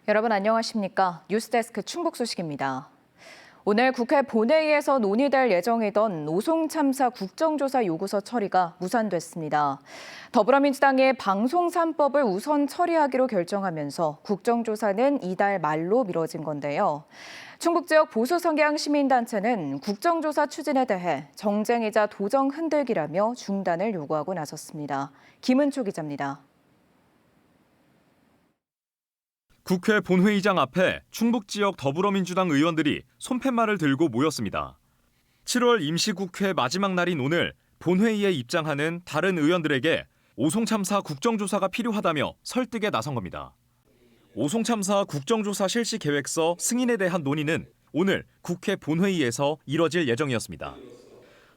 여러분 안녕하십니까? 뉴스데스크 충북 소식입니다. 오늘 국회 본회의에서 논의될 예정이던 노송 참사 국정조사 요구서 처리가 무산됐습니다. 더불어민주당이 방송 3법을 우선 처리하기로 결정하면서 국정조사는 이달 말로 미뤄진 건데요. 충북 지역 보수 성향 시민단체는 국정조사 추진에 대해 정쟁이자 도정 흔들기라며 중단을 요구하고 나섰습니다. 김은초 기자입니다. 국회 본회의장 앞에 충북 지역 더불어민주당 의원들이 손팻말을 들고 모였습니다. 7월 임시국회 마지막 날인 오늘 본회의에 입장하는 다른 의원들에게 오송참사 국정조사가 필요하다며 설득에 나선 겁니다. 오송참사 국정조사 실시 계획서 승인에 대한 논의는 오늘 국회 본회의에서 이뤄질 예정이었습니다.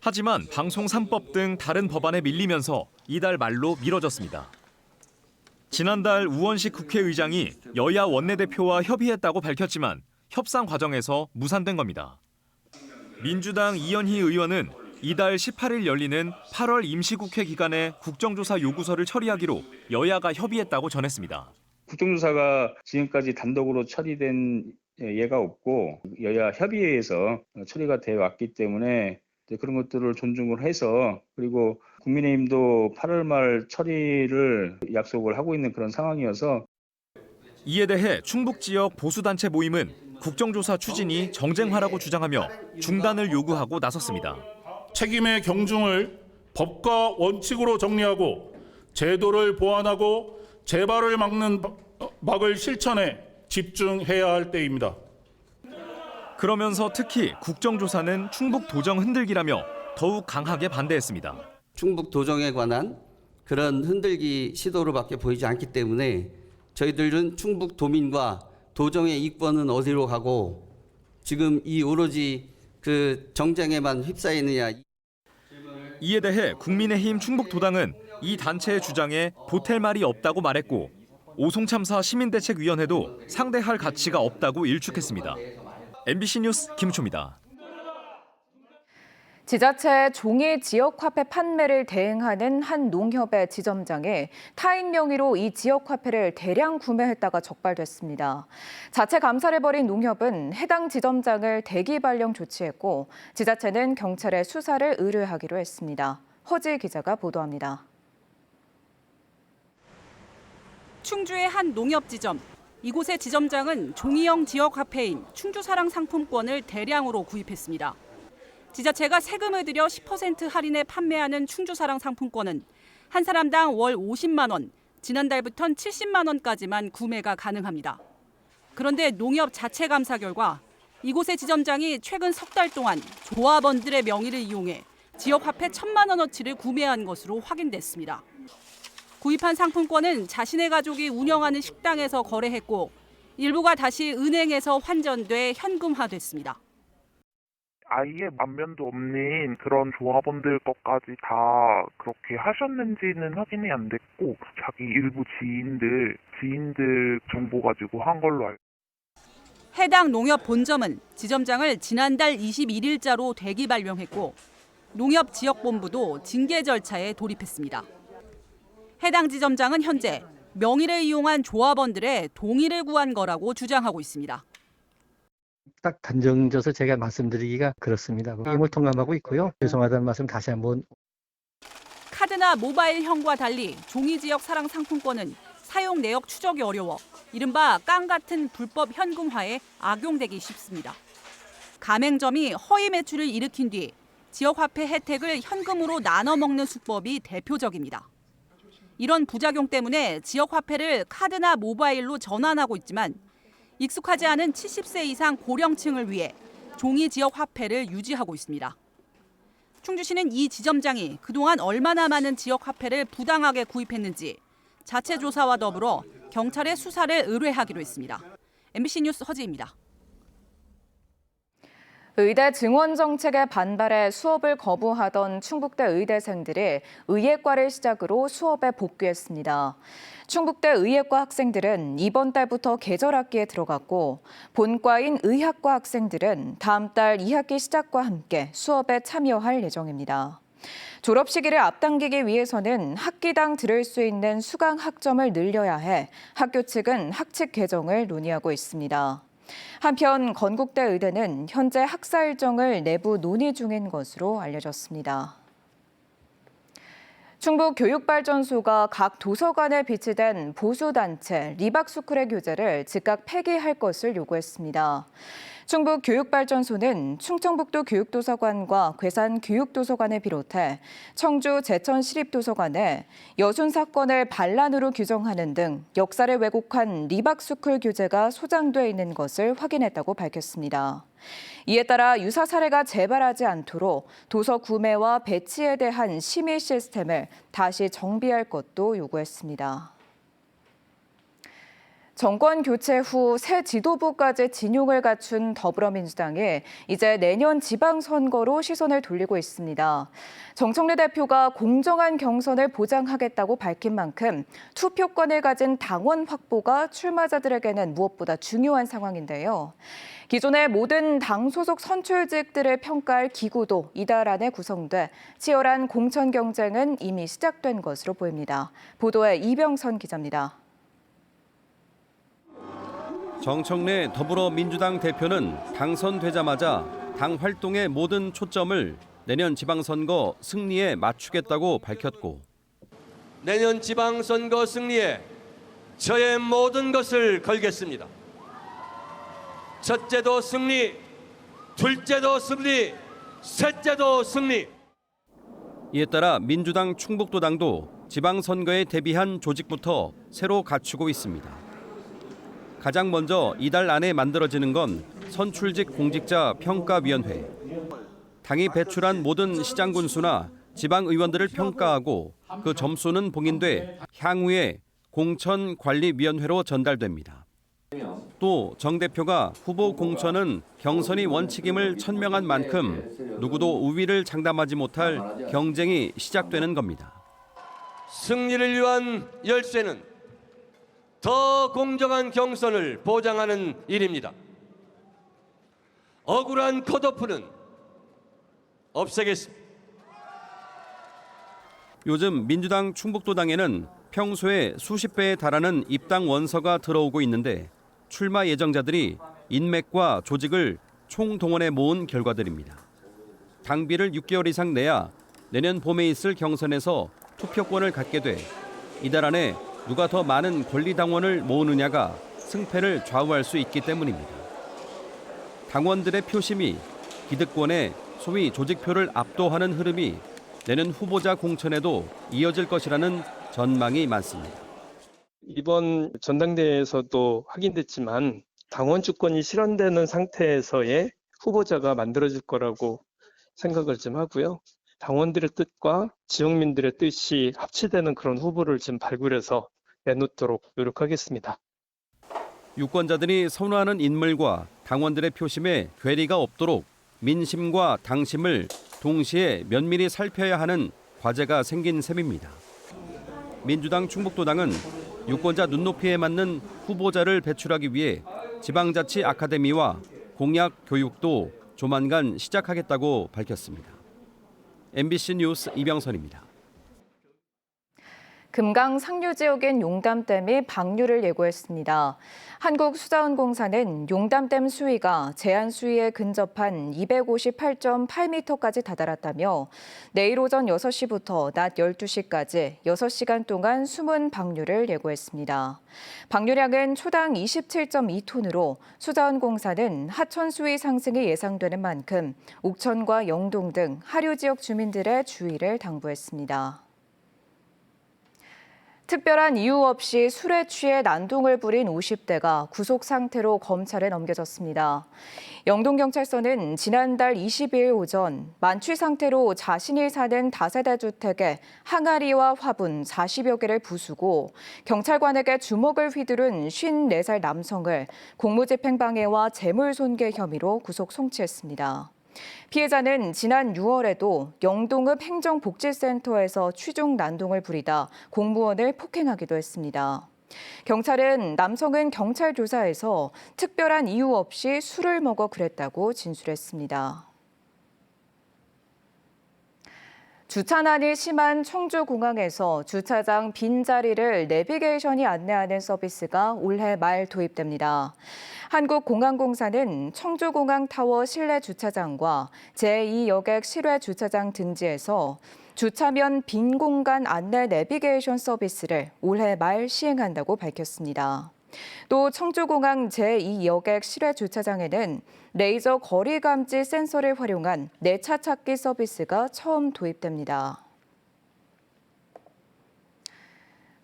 하지만 방송 3법 등 다른 법안에 밀리면서 이달 말로 미뤄졌습니다. 지난달 우원식 국회의장이 여야 원내대표와 협의했다고 밝혔지만 협상 과정에서 무산된 겁니다. 민주당 이현희 의원은 이달 18일 열리는 8월 임시국회 기간에 국정조사 요구서를 처리하기로 여야가 협의했다고 전했습니다. 국정조사가 지금까지 단독으로 처리된 예가 없고 여야 협의회에서 처리가 되어 왔기 때문에 그런 것들을 존중을 해서 그리고 국민의힘도 8월 말 처리를 약속을 하고 있는 그런 상황이어서 이에 대해 충북 지역 보수단체 모임은 국정조사 추진이 정쟁화라고 주장하며 중단을 요구하고 나섰습니다. 책임의 경중을 법과 원칙으로 정리하고 제도를 보완하고 재발을 막을 실천에 집중해야 할 때입니다. 그러면서 특히 국정조사는 충북 도정 흔들기라며 더욱 강하게 반대했습니다. 충북 도정에 관한 그런 흔들기 시도로밖에 보이지 않기 때문에 저희들은 충북 도민과 도정의 이권은 어디로 가고 지금 이 오로지 그 정쟁에만 휩싸이느냐. 이에 대해 국민의힘 충북도당은 이 단체의 주장에 보탤 말이 없다고 말했고 오송참사 시민대책위원회도 상대할 가치가 없다고 일축했습니다. MBC 뉴스 김초입니다. 지자체 종이 지역화폐 판매를 대행하는 한 농협의 지점장이 타인 명의로 이 지역화폐를 대량 구매했다가 적발됐습니다. 자체 감사를 벌인 농협은 해당 지점장을 대기 발령 조치했고 지자체는 경찰에 수사를 의뢰하기로 했습니다. 허지 기자가 보도합니다. 충주의 한 농협지점. 이곳의 지점장은 종이형 지역화폐인 충주사랑 상품권을 대량으로 구입했습니다. 지자체가 세금을 들여 10% 할인에 판매하는 충주사랑 상품권은 한 사람당 월 50만 원, 지난달부터는 70만 원까지만 구매가 가능합니다. 그런데 농협 자체 감사 결과 이곳의 지점장이 최근 석 달 동안 조합원들의 명의를 이용해 지역화폐 1,000만 원어치를 구매한 것으로 확인됐습니다. 구입한 상품권은 자신의 가족이 운영하는 식당에서 거래했고 일부가 다시 은행에서 환전돼 현금화됐습니다. 아예 안면도 없는 그런 조합원들 것까지 다 그렇게 하셨는지는 확인이 안 됐고 자기 일부 지인들 정보 가지고 한 걸로 알고 해당 농협 본점은 지점장을 지난달 21일자로 대기 발령했고 농협 지역본부도 징계 절차에 돌입했습니다. 해당 지점장은 현재 명의를 이용한 조합원들의 동의를 구한 거라고 주장하고 있습니다. 딱 단정져서 제가 말씀드리기가 그렇습니다. 임을 통감하고 있고요. 죄송하다는 말씀 다시 한번. 카드나 모바일형과 달리 종이 지역 사랑 상품권은 사용 내역 추적이 어려워 이른바 깡 같은 불법 현금화에 악용되기 쉽습니다. 가맹점이 허위 매출을 일으킨 뒤 지역 화폐 혜택을 현금으로 나눠 먹는 수법이 대표적입니다. 이런 부작용 때문에 지역 화폐를 카드나 모바일로 전환하고 있지만 익숙하지 않은 70세 이상 고령층을 위해 종이 지역 화폐를 유지하고 있습니다. 충주시는 이 지점장이 그동안 얼마나 많은 지역 화폐를 부당하게 구입했는지 자체 조사와 더불어 경찰에 수사를 의뢰하기로 했습니다. MBC 뉴스 허지입니다. 의대 증원 정책에 반발해 수업을 거부하던 충북대 의대생들이 의예과를 시작으로 수업에 복귀했습니다. 충북대 의예과 학생들은 이번 달부터 계절학기에 들어갔고 본과인 의학과 학생들은 다음 달 2학기 시작과 함께 수업에 참여할 예정입니다. 졸업 시기를 앞당기기 위해서는 학기당 들을 수 있는 수강 학점을 늘려야 해 학교 측은 학칙 개정을 논의하고 있습니다. 한편 건국대 의대는 현재 학사 일정을 내부 논의 중인 것으로 알려졌습니다. 충북교육발전소가 각 도서관에 비치된 보수단체 리박스쿨의 교재를 즉각 폐기할 것을 요구했습니다. 충북교육발전소는 충청북도 교육도서관과 괴산 교육도서관을 비롯해 청주 제천시립도서관에 여순 사건을 반란으로 규정하는 등 역사를 왜곡한 리박스쿨 교재가 소장돼 있는 것을 확인했다고 밝혔습니다. 이에 따라 유사 사례가 재발하지 않도록 도서 구매와 배치에 대한 심의 시스템을 다시 정비할 것도 요구했습니다. 정권 교체 후 새 지도부까지 진용을 갖춘 더불어민주당이 이제 내년 지방선거로 시선을 돌리고 있습니다. 정청래 대표가 공정한 경선을 보장하겠다고 밝힌 만큼 투표권을 가진 당원 확보가 출마자들에게는 무엇보다 중요한 상황인데요. 기존의 모든 당 소속 선출직들을 평가할 기구도 이달 안에 구성돼 치열한 공천 경쟁은 이미 시작된 것으로 보입니다. 보도에 이병선 기자입니다. 정청래 더불어민주당 대표는 당선되자마자 당 활동의 모든 초점을 내년 지방선거 승리에 맞추겠다고 밝혔고 내년 지방선거 승리에 저의 모든 것을 걸겠습니다. 첫째도 승리, 둘째도 승리, 셋째도 승리. 이에 따라 민주당 충북도당도 지방선거에 대비한 조직부터 새로 갖추고 있습니다. 가장 먼저 이달 안에 만들어지는 건 선출직 공직자 평가위원회. 당이 배출한 모든 시장 군수나 지방 의원들을 평가하고 그 점수는 봉인돼 향후에 공천관리위원회로 전달됩니다. 또 정 대표가 후보 공천은 경선이 원칙임을 천명한 만큼 누구도 우위를 장담하지 못할 경쟁이 시작되는 겁니다. 승리를 위한 열쇠는 더 공정한 경선을 보장하는 일입니다. 억울한 컷오프는 없애겠습니다. 요즘 민주당 충북도당에는 평소에 수십 배에 달하는 입당 원서가 들어오고 있는데 출마 예정자들이 인맥과 조직을 총동원해 모은 결과들입니다. 당비를 6개월 이상 내야 내년 봄에 있을 경선에서 투표권을 갖게 돼 이달 안에 누가 더 많은 권리당원을 모으느냐가 승패를 좌우할 수 있기 때문입니다. 당원들의 표심이 기득권의 소위 조직표를 압도하는 흐름이 내년 후보자 공천에도 이어질 것이라는 전망이 많습니다. 이번 전당대회에서도 확인됐지만 당원 주권이 실현되는 상태에서의 후보자가 만들어질 거라고 생각을 좀 하고요. 당원들의 뜻과 지역민들의 뜻이 합치되는 그런 후보를 지금 발굴해서 내놓도록 노력하겠습니다. 유권자들이 선호하는 인물과 당원들의 표심에 괴리가 없도록 민심과 당심을 동시에 면밀히 살펴야 하는 과제가 생긴 셈입니다. 민주당 충북도당은 유권자 눈높이에 맞는 후보자를 배출하기 위해 지방자치 아카데미와 공약 교육도 조만간 시작하겠다고 밝혔습니다. MBC 뉴스 이병선입니다. 금강 상류 지역인 용담댐이 방류를 예고했습니다. 한국수자원공사는 용담댐 수위가 제한 수위에 근접한 258.8m까지 다다랐다며 내일 오전 6시부터 낮 12시까지 6시간 동안 숨은 방류를 예고했습니다. 방류량은 초당 27.2톤으로 수자원공사는 하천 수위 상승이 예상되는 만큼 옥천과 영동 등 하류 지역 주민들의 주의를 당부했습니다. 특별한 이유 없이 술에 취해 난동을 부린 50대가 구속 상태로 검찰에 넘겨졌습니다. 영동경찰서는 지난달 22일 오전 만취 상태로 자신이 사는 다세대 주택에 항아리와 화분 40여 개를 부수고 경찰관에게 주먹을 휘두른 54살 남성을 공무집행방해와 재물손괴 혐의로 구속 송치했습니다. 피해자는 지난 6월에도 영동읍 행정복지센터에서 취중 난동을 부리다 공무원을 폭행하기도 했습니다. 경찰은 남성은 경찰 조사에서 특별한 이유 없이 술을 먹어 그랬다고 진술했습니다. 주차난이 심한 청주공항에서 주차장 빈자리를 내비게이션이 안내하는 서비스가 올해 말 도입됩니다. 한국공항공사는 청주공항 타워 실내 주차장과 제2여객 실외 주차장 등지에서 주차면 빈 공간 안내 내비게이션 서비스를 올해 말 시행한다고 밝혔습니다. 또 청주공항 제2여객 실외 주차장에는 레이저 거리 감지 센서를 활용한 내차 찾기 서비스가 처음 도입됩니다.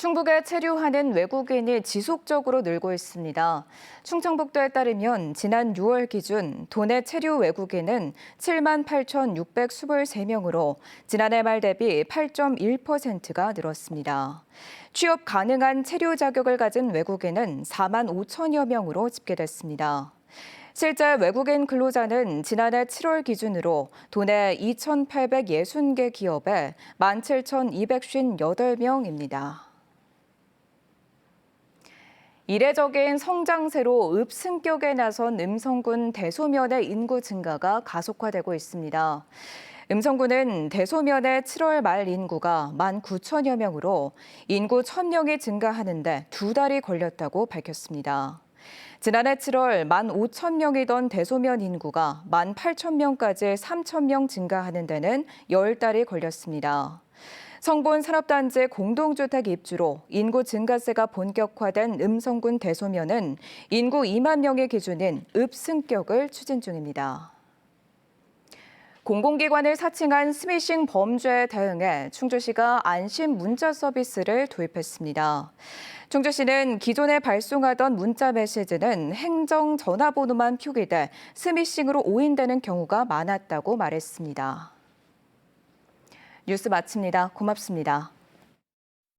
충북에 체류하는 외국인이 지속적으로 늘고 있습니다. 충청북도에 따르면 지난 6월 기준 도내 체류 외국인은 78,623명으로 지난해 말 대비 8.1%가 늘었습니다. 취업 가능한 체류 자격을 가진 외국인은 4만 5천여 명으로 집계됐습니다. 실제 외국인 근로자는 지난해 7월 기준으로 도내 2,860개 기업에 17,258명입니다. 이례적인 성장세로 읍승격에 나선 음성군 대소면의 인구 증가가 가속화되고 있습니다. 음성군은 대소면의 7월 말 인구가 19,000여 명으로 인구 1,000명이 증가하는데 2달이 걸렸다고 밝혔습니다. 지난해 7월 15,000명이던 대소면 인구가 18,000명까지 3,000명 증가하는 데는 10달이 걸렸습니다. 성본 산업단지 공동주택 입주로 인구 증가세가 본격화된 음성군 대소면은 인구 2만 명의 기준인 읍승격을 추진 중입니다. 공공기관을 사칭한 스미싱 범죄에 대응해 충주시가 안심 문자 서비스를 도입했습니다. 충주시는 기존에 발송하던 문자 메시지는 행정 전화번호만 표기돼 스미싱으로 오인되는 경우가 많았다고 말했습니다. 뉴스 마칩니다. 고맙습니다.